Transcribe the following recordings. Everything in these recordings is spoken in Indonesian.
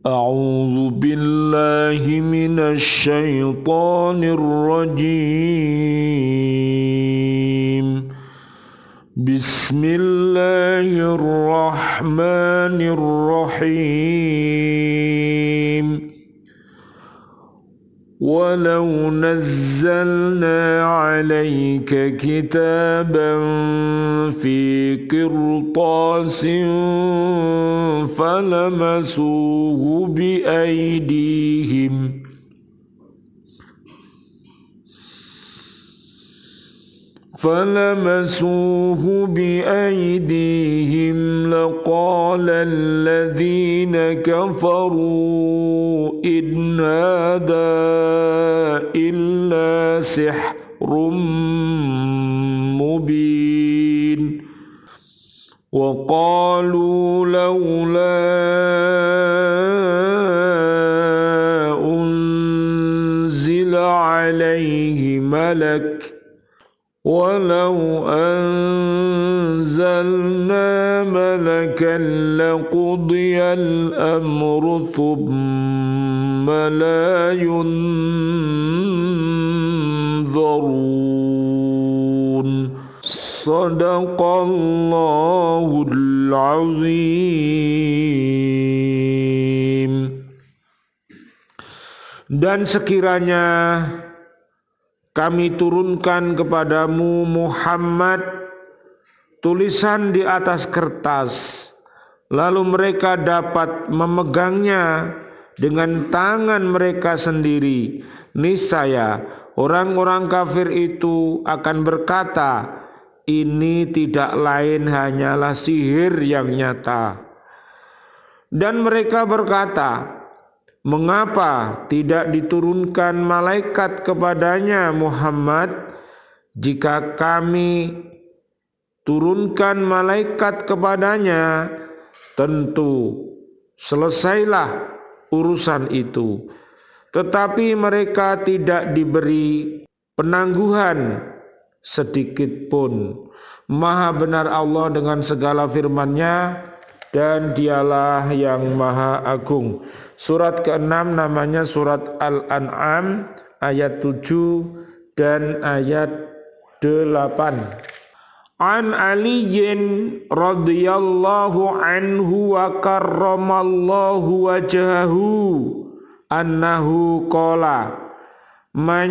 أعوذ بالله من الشيطان الرجيم. بسم الله الرحمن الرحيم. ولو نزلنا عليك كتابا في قرطاس فلمسوه بأيديهم لقال الذين كفروا إن هذا إلا سحر مبين. وقالوا لولا أنزل عليه ملك ولو أنزلنا ملكا لقضي الأمر ثم لا ينظرون. صدق الله العظيم. Dan sekiranya kami turunkan kepadamu Muhammad tulisan di atas kertas, lalu mereka dapat memegangnya dengan tangan mereka sendiri, niscaya orang-orang kafir itu akan berkata, ini tidak lain hanyalah sihir yang nyata. Dan mereka berkata, mengapa tidak diturunkan malaikat kepadanya Muhammad? Jika kami turunkan malaikat kepadanya, tentu selesailah urusan itu. Tetapi mereka tidak diberi penangguhan sedikit pun. Maha benar Allah dengan segala firman-Nya, dan dialah yang maha agung. Surat ke-6 namanya surat Al-An'am ayat 7 dan ayat 8. An Aliyin radhiyallahu anhu wa karramallahu wajhahu annahu qala man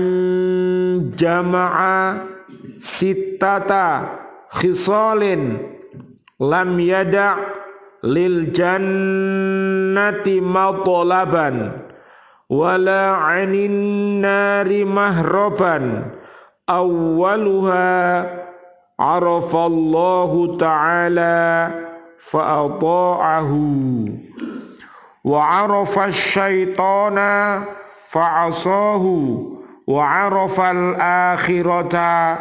jama'a sittata khisalin lam yada' lil jannati matlaban wala 'anin nari mahraban awwaluha arafallahu ta'ala fa'ata'ahu wa 'arafa asy-syaitana fa'asahu wa 'arafa al-akhirata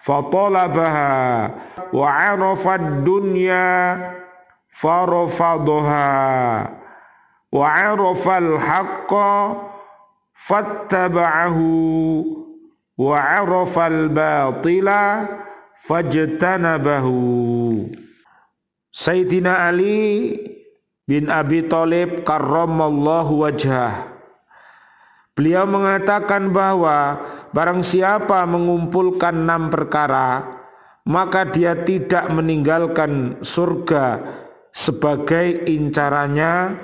fatalabaha wa 'arafa ad-dunya farafadha wa 'arafa al-haqqa fattaba'ahu wa 'arafa al-batila fajtanabahu. Sayyidina Ali bin Abi Thalib karramallahu wajhah, beliau mengatakan bahwa barang siapa mengumpulkan 6 perkara, maka dia tidak meninggalkan surga sebagai incarannya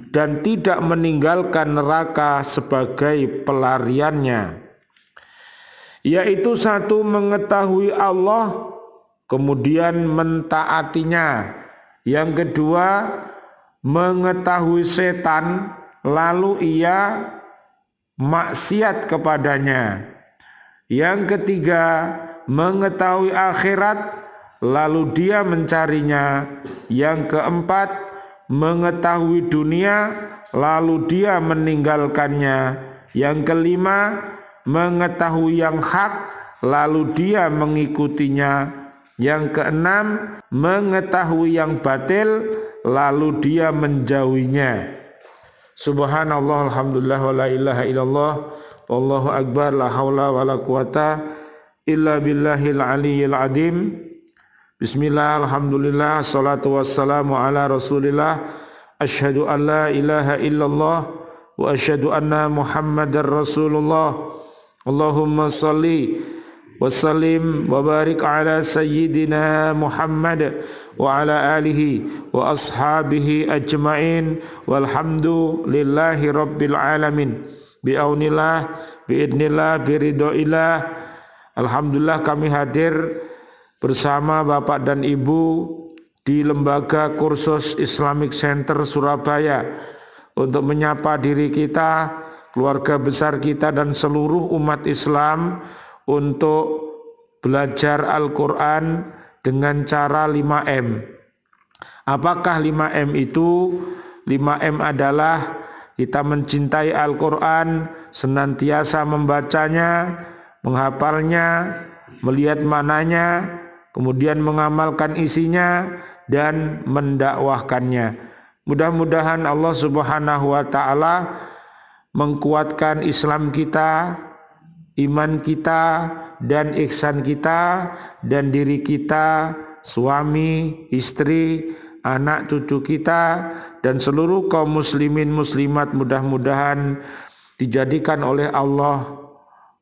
dan tidak meninggalkan neraka sebagai pelariannya, yaitu 1, mengetahui Allah kemudian mentaatinya, yang kedua mengetahui setan lalu ia maksiat kepadanya, yang ketiga mengetahui akhirat lalu dia mencarinya, yang keempat mengetahui dunia lalu dia meninggalkannya, yang kelima mengetahui yang hak lalu dia mengikutinya, yang keenam mengetahui yang batil lalu dia menjauhinya. Subhanallah, alhamdulillah, wa la ilaha illallah, wallahu akbar, la haula wa la quwata illa billahil aliyyil azim. Bismillah, alhamdulillah, salatu wassalamu ala rasulillah asyhadu an la ilaha illallah wa asyhadu anna Muhammadar Rasulullah. Allahumma salli wa sallim wa barik ala sayyidina Muhammad wa ala alihi wa ashabihi ajma'in walhamdulillahi rabbil alamin. Bi'aunillah, bi'idnillah, biridhoillah. Alhamdulillah kami hadir bersama Bapak dan Ibu di Lembaga Kursus Islamic Center Surabaya untuk menyapa diri kita, keluarga besar kita dan seluruh umat Islam untuk belajar Al-Quran dengan cara 5M. Apakah 5M itu? 5M adalah kita mencintai Al-Quran, senantiasa membacanya, menghafalnya, melihat mananya, kemudian mengamalkan isinya dan mendakwahkannya. Mudah-mudahan Allah Subhanahu wa taala mengkuatkan Islam kita, iman kita dan ihsan kita dan diri kita, suami, istri, anak cucu kita dan seluruh kaum muslimin muslimat mudah-mudahan dijadikan oleh Allah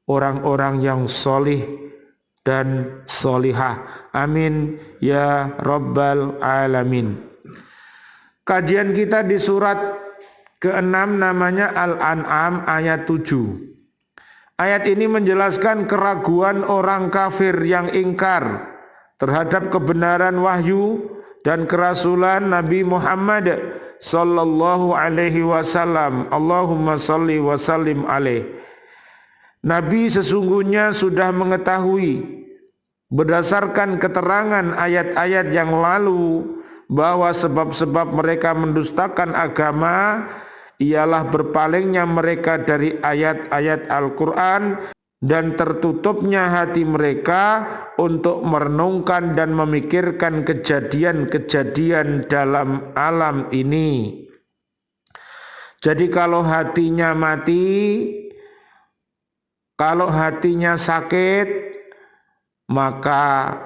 orang-orang yang solih dan solihah. Amin ya rabbal alamin. Kajian kita di surat ke-6 namanya Al-An'am ayat 7. Ayat ini menjelaskan keraguan orang kafir yang ingkar terhadap kebenaran wahyu dan kerasulan Nabi Muhammad sallallahu alaihi wasallam. Allahumma salli wa sallim alaih. Nabi sesungguhnya sudah mengetahui berdasarkan keterangan ayat-ayat yang lalu bahwa sebab-sebab mereka mendustakan agama ialah berpalingnya mereka dari ayat-ayat Al-Quran dan tertutupnya hati mereka untuk merenungkan dan memikirkan kejadian-kejadian dalam alam ini. Jadi kalau hatinya mati, kalau hatinya sakit, maka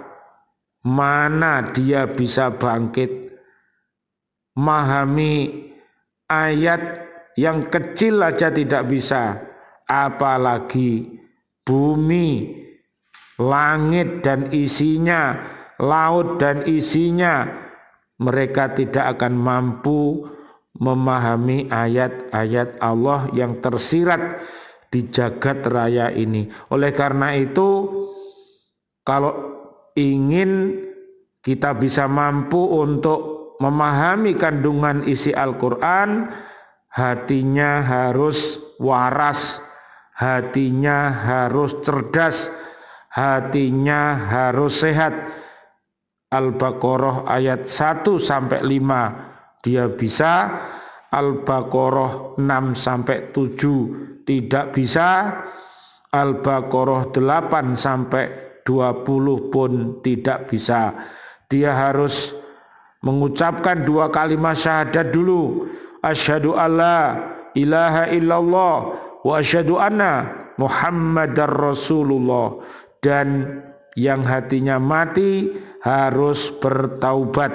mana dia bisa bangkit memahami ayat yang kecil aja tidak bisa, apalagi bumi, langit dan isinya, laut dan isinya. Mereka tidak akan mampu memahami ayat-ayat Allah yang tersirat di jagat raya ini. Oleh karena itu, kalau ingin kita bisa mampu untuk memahami kandungan isi Al-Quran, hatinya harus waras, hatinya harus cerdas, hatinya harus sehat. Al-Baqarah ayat 1 sampai 5 dia bisa, Al-Baqarah 6 sampai 7 tidak bisa, Al-Baqarah 8 sampai 20 pun tidak bisa. Dia harus mengucapkan 2 kalimat syahadat dulu. Asyhadu alla ilaha illallah wa asyhadu anna Muhammadar Rasulullah. Dan yang hatinya mati harus bertaubat.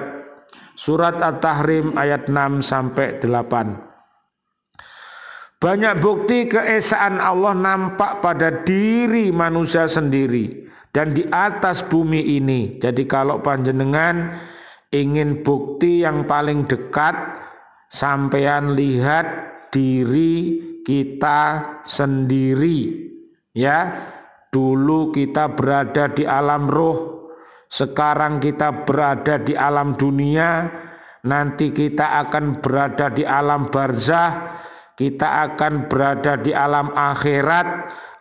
Surat At-Tahrim ayat 6 sampai 8. Banyak bukti keesaan Allah nampak pada diri manusia sendiri dan di atas bumi ini. Jadi kalau panjenengan ingin bukti yang paling dekat, sampean lihat diri kita sendiri. Ya, dulu kita berada di alam roh, sekarang kita berada di alam dunia, nanti kita akan berada di alam barzah, kita akan berada di alam akhirat,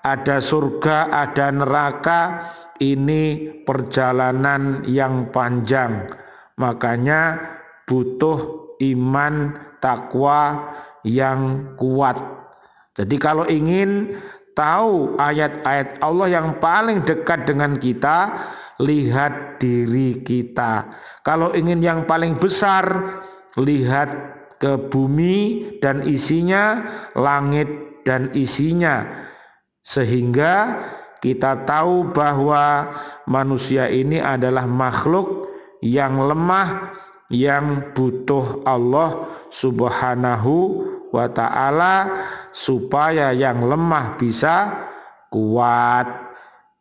ada surga, ada neraka. Ini perjalanan yang panjang, makanya butuh iman takwa yang kuat. Jadi kalau ingin tahu ayat-ayat Allah yang paling dekat dengan kita, lihat diri kita. Kalau ingin yang paling besar, lihat ke bumi dan isinya, langit dan isinya, sehingga kita tahu bahwa manusia ini adalah makhluk yang lemah, yang butuh Allah Subhanahu wa ta'ala, supaya yang lemah bisa kuat,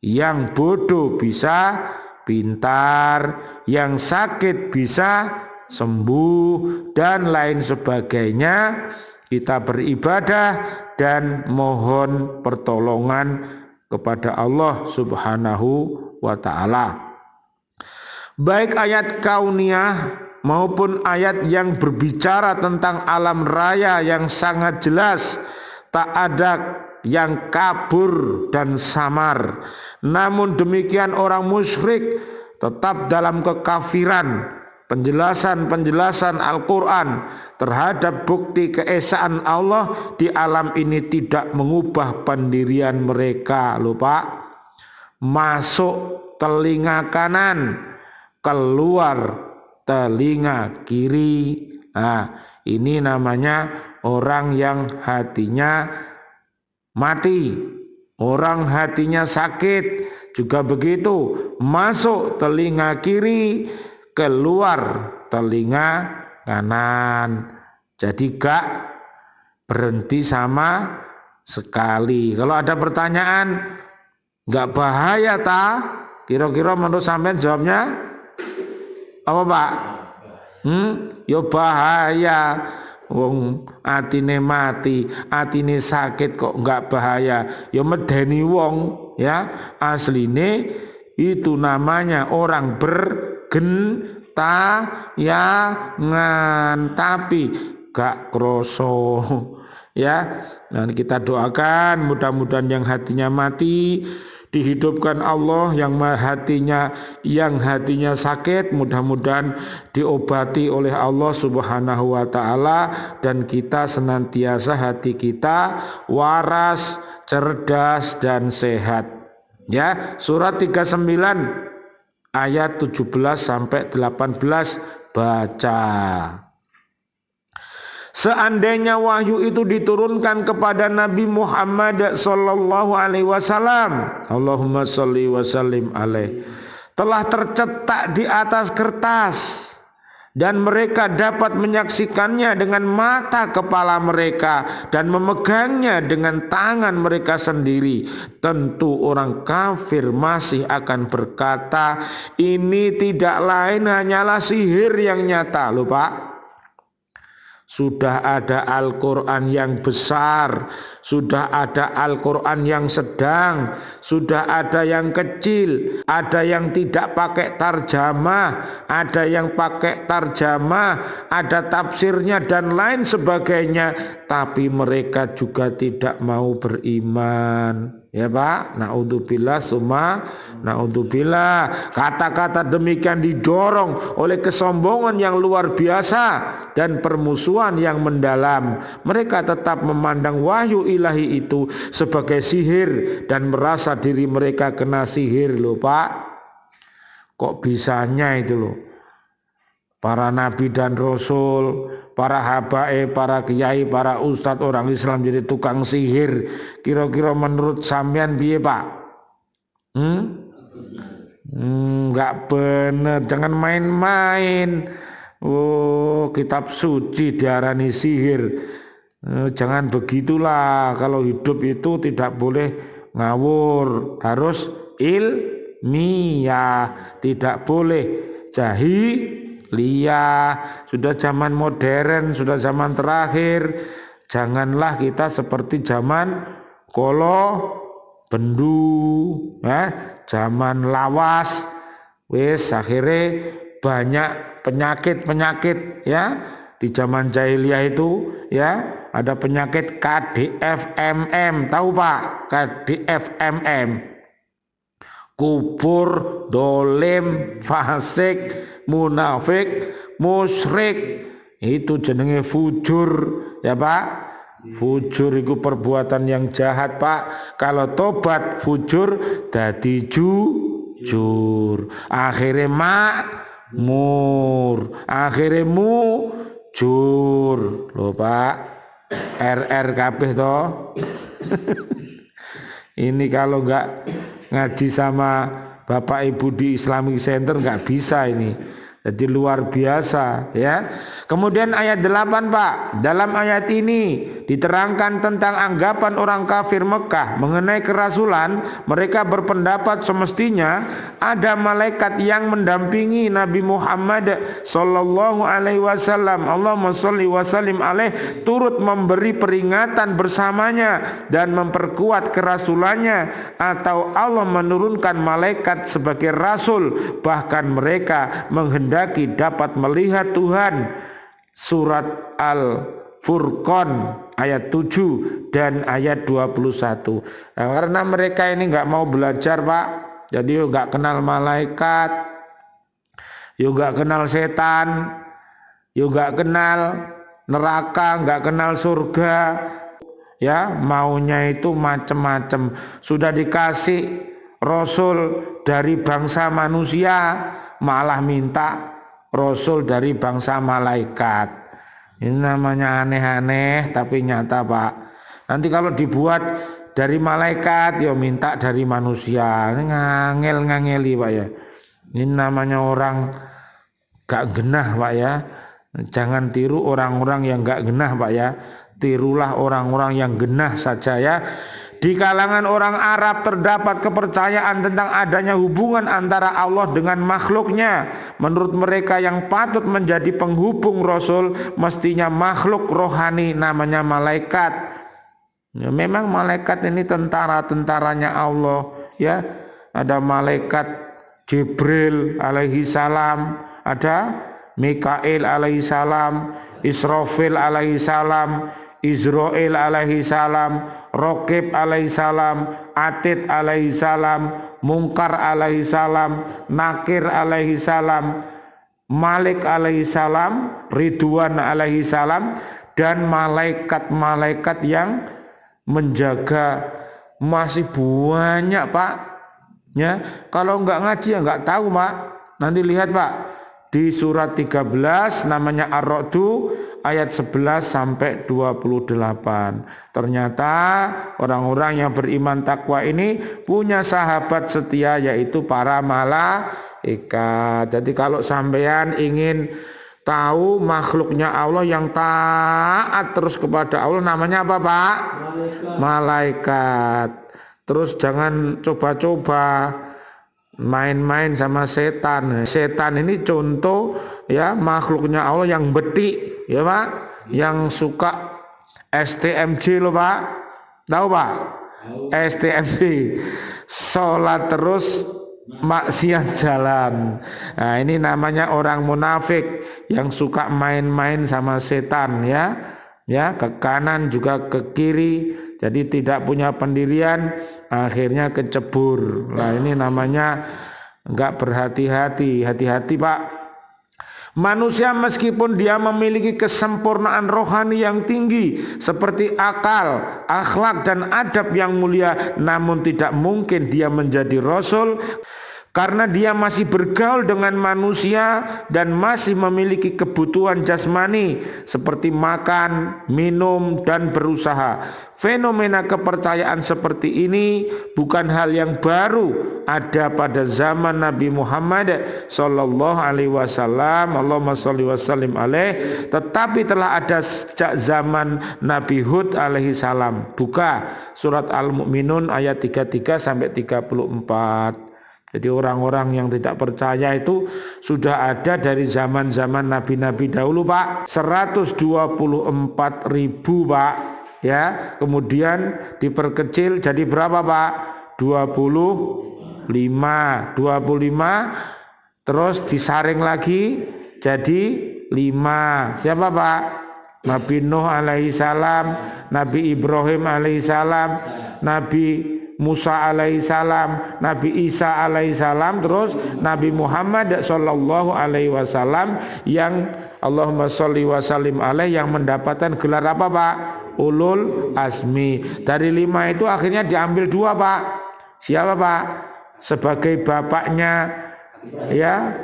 yang bodoh bisa pintar, yang sakit bisa sembuh, dan lain sebagainya. Kita beribadah dan mohon pertolongan kepada Allah Subhanahu wa ta'ala. Baik ayat kauniyah maupun ayat yang berbicara tentang alam raya yang sangat jelas, tak ada yang kabur dan samar. Namun demikian orang musyrik tetap dalam kekafiran. Penjelasan Al-Quran terhadap bukti keesaan Allah di alam ini tidak mengubah pendirian mereka. Lupa masuk telinga kanan, keluar telinga kiri. Nah, ini namanya orang yang hatinya mati, orang hatinya sakit juga begitu, masuk telinga kiri, keluar telinga kanan. Jadi gak berhenti sama sekali. Kalau ada pertanyaan, gak bahaya ta? Kira-kira menurut sampean jawabnya apa Pak? Ya bahaya. Wong atine mati, atine sakit kok enggak bahaya. Ya medeni wong, ya. Asline itu namanya orang bergentayangan, tapi gak kroso, ya. Dan kita doakan mudah-mudahan yang hatinya mati dihidupkan Allah, yang hatinya sakit mudah-mudahan diobati oleh Allah Subhanahu wa ta'ala, dan kita senantiasa hati kita waras, cerdas dan sehat. Ya, surat 39 ayat 17 sampai 18 baca. Seandainya wahyu itu diturunkan kepada Nabi Muhammad sallallahu alaihi wasallam, Allahumma sholli wa sallim alaih, telah tercetak di atas kertas dan mereka dapat menyaksikannya dengan mata kepala mereka dan memegangnya dengan tangan mereka sendiri, tentu orang kafir masih akan berkata, ini tidak lain hanyalah sihir yang nyata. Loh Pak, sudah ada Al-Quran yang besar, sudah ada Al-Quran yang sedang, sudah ada yang kecil, ada yang tidak pakai tarjamah, ada yang pakai tarjamah, ada tafsirnya dan lain sebagainya, tapi mereka juga tidak mau beriman. Ya Pak, naudzubillah summa naudzubillah. Kata-kata demikian didorong oleh kesombongan yang luar biasa dan permusuhan yang mendalam. Mereka tetap memandang wahyu ilahi itu sebagai sihir dan merasa diri mereka kena sihir loh Pak. Kok bisanya itu loh, para nabi dan rasul, para habaib, para kiai, para ustadz orang Islam jadi tukang sihir. Kira-kira menurut sampean piye Pak? Enggak bener, jangan main-main. Oh, kitab suci diarani sihir. Jangan begitulah. Kalau hidup itu tidak boleh ngawur, harus ilmiah, tidak boleh jahiliyah. Sudah zaman modern, sudah zaman terakhir. Janganlah kita seperti zaman kolo bendu, zaman lawas. Wes akhirnya banyak penyakit ya. Di zaman jahiliyah itu ya ada penyakit KDFMM, tahu Pak? KDFMM, kufur, dolim, fasik, munafik, musyrik, itu jenenge fujur ya Pak. Fujur itu perbuatan yang jahat Pak. Kalau tobat fujur dadi jujur, akhirnya makmur, akhirnya mujur loh Pak. RR kabeh toh. Ini kalau enggak ngaji sama Bapak Ibu di Islamic Center nggak bisa ini. Jadi luar biasa ya. Kemudian ayat 8 Pak. Dalam ayat ini diterangkan tentang anggapan orang kafir Mekah mengenai kerasulan. Mereka berpendapat semestinya ada malaikat yang mendampingi Nabi Muhammad sallallahu alaihi wasallam. Allahumma sholli wa sallim alaih, turut memberi peringatan bersamanya dan memperkuat kerasulannya, atau Allah menurunkan malaikat sebagai rasul. Bahkan mereka menghendaki dapat melihat Tuhan. Surat Al-Furqan ayat 7 dan ayat 21. Nah, karena mereka ini nggak mau belajar Pak, jadi nggak kenal malaikat, nggak kenal setan, nggak kenal neraka, nggak kenal surga, ya maunya itu macam-macam. Sudah dikasih rasul dari bangsa manusia, malah minta rasul dari bangsa malaikat. Ini namanya aneh-aneh tapi nyata Pak. Nanti kalau dibuat dari malaikat ya minta dari manusia. Ini ngangel-ngangeli Pak ya. Ini namanya orang gak genah Pak ya. Jangan tiru orang-orang yang gak genah Pak ya. Tirulah orang-orang yang genah saja ya. Di kalangan orang Arab terdapat kepercayaan tentang adanya hubungan antara Allah dengan makhluknya. Menurut mereka yang patut menjadi penghubung Rasul mestinya makhluk rohani namanya malaikat. Ya, memang malaikat ini tentara-tentaranya Allah ya. Ada malaikat Jibril alaihi salam, ada Mikail alaihi salam, Israfil alaihi salam, Israel alaihi salam, Raqib alaihi salam, Atid alaihi salam, Mungkar alaihi salam, Nakir alaihi salam, Malik alaihi salam, Ridwan alaihi salam, dan malaikat-malaikat yang menjaga. Masih banyak Pak ya. Kalau nggak ngaji ya nggak tahu Pak. Nanti lihat Pak di surat 13 namanya Ar-Ra'du ayat 11 sampai 28. Ternyata orang-orang yang beriman takwa ini punya sahabat setia yaitu para malaikat. Jadi kalau sampean ingin tahu makhluknya Allah yang taat terus kepada Allah, namanya apa Pak? Malaikat. Terus jangan coba-coba main-main sama setan. Setan ini contoh ya makhluknya Allah yang betik ya Pak, yang suka STMJ loh Pak. Tahu Pak? STMJ. Sholat terus maksiat jalan. Nah, ini namanya orang munafik yang suka main-main sama setan ya. Ya, ke kanan juga ke kiri. Jadi tidak punya pendirian, akhirnya kecebur. Nah ini namanya enggak berhati-hati. Hati-hati Pak. Manusia meskipun dia memiliki kesempurnaan rohani yang tinggi seperti akal, akhlak dan adab yang mulia, namun tidak mungkin dia menjadi rasul karena dia masih bergaul dengan manusia dan masih memiliki kebutuhan jasmani seperti makan, minum, dan berusaha. Fenomena kepercayaan seperti ini bukan hal yang baru, ada pada zaman Nabi Muhammad sallallahu alaihi wasallam, Allahumma sholli wa sallim alaih, tetapi telah ada sejak zaman Nabi Hud alaihi salam. Buka surat Al-Mu'minun ayat 33 sampai 34. Jadi orang-orang yang tidak percaya itu sudah ada dari zaman-zaman nabi-nabi dahulu Pak. 124.000 Pak ya. Kemudian diperkecil jadi berapa Pak? 25 terus disaring lagi jadi 5. Siapa Pak? Nabi Nuh alaihi salam, Nabi Ibrahim alaihi salam, Nabi Musa alaihi salam, Nabi Isa alaihi salam, terus Nabi Muhammad sallallahu alaihi wasallam yang Allahumma sholli wa sallim alaih yang mendapatkan gelar apa Pak? Ulul azmi. Dari 5 itu akhirnya diambil 2 Pak. Siapa Pak? Sebagai bapaknya ya,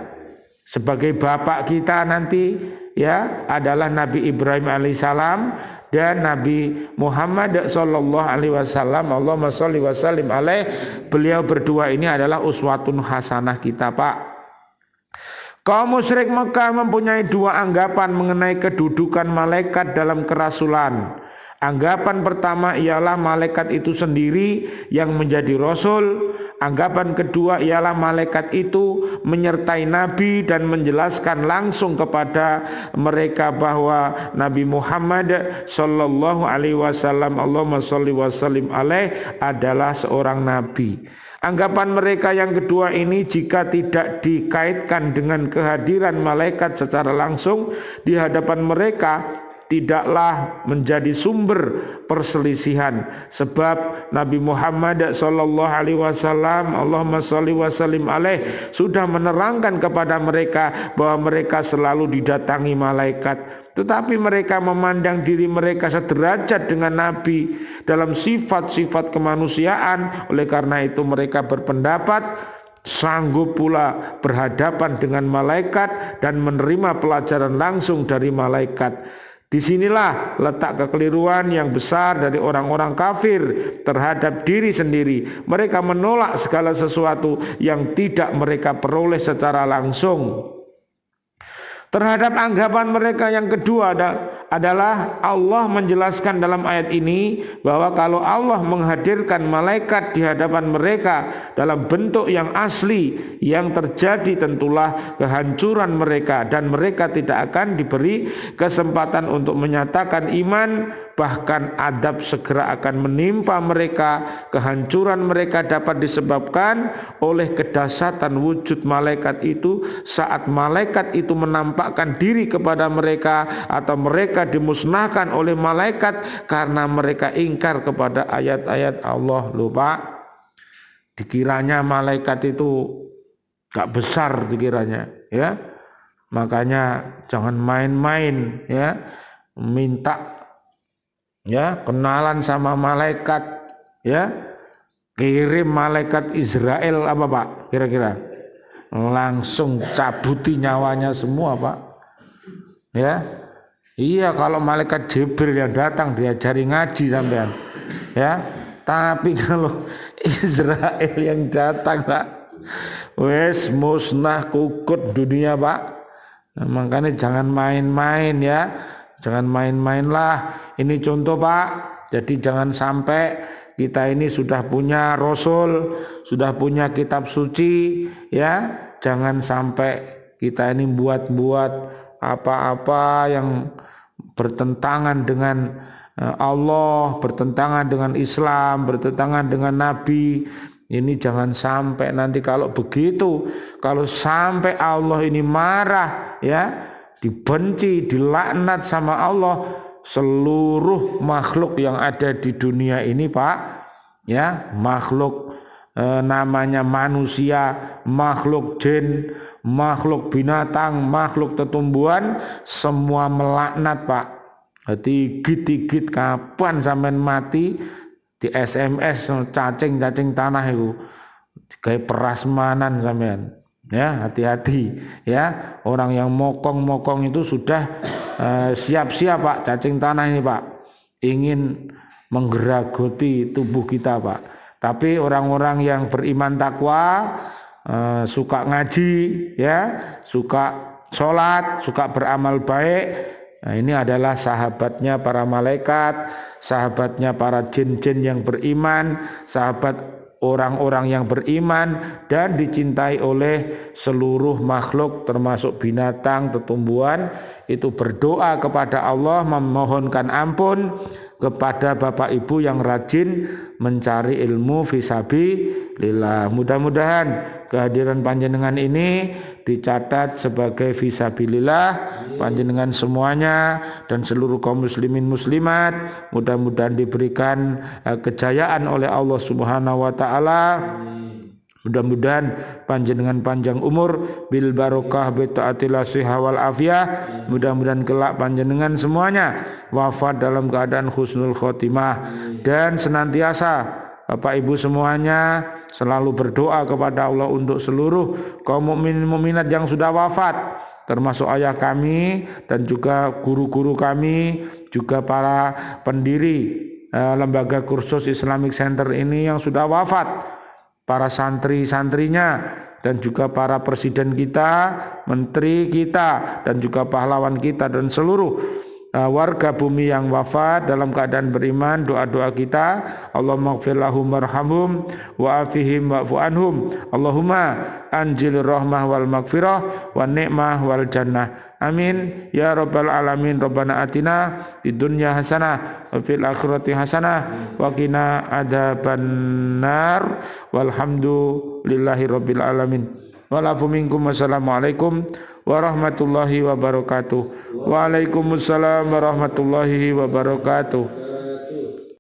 sebagai bapak kita nanti ya adalah Nabi Ibrahim alaihissalam dan Nabi Muhammad sallallahu alaihi wasallam. Allahumma sholli wa sallim alaih. Beliau berdua ini adalah uswatun hasanah kita Pak. Kaum musyrik Mekah mempunyai dua anggapan mengenai kedudukan malaikat dalam kerasulan. Anggapan pertama ialah malaikat itu sendiri yang menjadi rasul. Anggapan kedua ialah malaikat itu menyertai Nabi dan menjelaskan langsung kepada mereka bahwa Nabi Muhammad sallallahu alaihi wasallam, Allahumma sholli wa sallim alaih, adalah seorang nabi. Anggapan mereka yang kedua ini jika tidak dikaitkan dengan kehadiran malaikat secara langsung di hadapan mereka, tidaklah menjadi sumber perselisihan, sebab Nabi Muhammad sallallahu alaihi wasallam, Allahumma sholli wa sallim alaih, sudah menerangkan kepada mereka bahwa mereka selalu didatangi malaikat. Tetapi mereka memandang diri mereka sederajat dengan Nabi dalam sifat-sifat kemanusiaan. Oleh karena itu mereka berpendapat sanggup pula berhadapan dengan malaikat dan menerima pelajaran langsung dari malaikat. Disinilah letak kekeliruan yang besar dari orang-orang kafir terhadap diri sendiri. Mereka menolak segala sesuatu yang tidak mereka peroleh secara langsung. Terhadap anggapan mereka yang kedua adalah Allah menjelaskan dalam ayat ini bahwa kalau Allah menghadirkan malaikat di hadapan mereka dalam bentuk yang asli, yang terjadi tentulah kehancuran mereka dan mereka tidak akan diberi kesempatan untuk menyatakan iman, bahkan adab segera akan menimpa mereka. Kehancuran mereka dapat disebabkan oleh kedahsyatan wujud malaikat itu saat malaikat itu menampakkan diri kepada mereka atau mereka dimusnahkan oleh malaikat karena mereka ingkar kepada ayat-ayat Allah. Lupa dikiranya malaikat itu gak besar dikiranya, ya. Makanya jangan main-main, ya, minta ya kenalan sama malaikat, ya, kirim malaikat Israel apa Pak kira-kira, langsung cabuti nyawanya semua Pak, ya. Iya, kalau malaikat Jibril yang datang diajari ngaji sampean, ya. Tapi kalau Israel yang datang Pak, wes musnah kukut dunia Pak. Nah, makanya jangan main-main, ya. Jangan main-main lah. Ini contoh Pak. Jadi jangan sampai kita ini sudah punya Rasul, sudah punya kitab suci, ya. Jangan sampai kita ini buat-buat apa-apa yang bertentangan dengan Allah, bertentangan dengan Islam, bertentangan dengan Nabi. Ini jangan sampai nanti kalau begitu, kalau sampai Allah ini marah, ya, dibenci, dilaknat sama Allah, seluruh makhluk yang ada di dunia ini Pak, ya, makhluk namanya manusia, makhluk jin, makhluk binatang, makhluk tetumbuhan, semua melaknat Pak. Jadi git-git kapan sampean mati di SMS cacing-cacing tanah itu kayak perasmanan sampean. Ya, hati-hati, ya. Orang yang mokong-mokong itu sudah siap-siap Pak, cacing tanah ini Pak, ingin menggeragoti tubuh kita Pak. Tapi orang-orang yang beriman takwa, suka ngaji, ya, suka sholat, suka beramal baik, nah, ini adalah sahabatnya para malaikat, sahabatnya para jin-jin yang beriman, sahabat orang-orang yang beriman dan dicintai oleh seluruh makhluk termasuk binatang, tetumbuhan. Itu berdoa kepada Allah, memohonkan ampun kepada Bapak Ibu yang rajin mencari ilmu fisabilillah. Mudah-mudahan kehadiran panjenengan ini dicatat sebagai fisabilillah panjenengan semuanya dan seluruh kaum muslimin muslimat. Mudah-mudahan diberikan kejayaan oleh Allah Subhanahu wa taala. Mudah-mudahan panjenengan panjang umur bil barokah bi taatil shihah wal afiyah. Mudah-mudahan kelak panjenengan semuanya wafat dalam keadaan husnul khotimah dan senantiasa Bapak Ibu semuanya selalu berdoa kepada Allah untuk seluruh kaum mukminin mukminat yang sudah wafat, termasuk ayah kami dan juga guru-guru kami, juga para pendiri lembaga kursus Islamic Center ini yang sudah wafat, para santri-santrinya, dan juga para presiden kita, menteri kita, dan juga pahlawan kita dan seluruh warga bumi yang wafat dalam keadaan beriman. Doa-doa kita, Allahumma ighfir lahum warhamhum wa afihim wa'fu anhum, Allahumma anjil rahmah wal maghfirah wa ni'mah wal jannah, amin ya rabbal alamin. Rabbana atina fid dunya hasanah wa fil akhirati hasanah wa qina adzabannar walhamdulillahi rabbil alamin. Walafu minkum. Wassalamualaikum warahmatullahi wabarakatuh. Waalaikumsalam warahmatullahi wabarakatuh.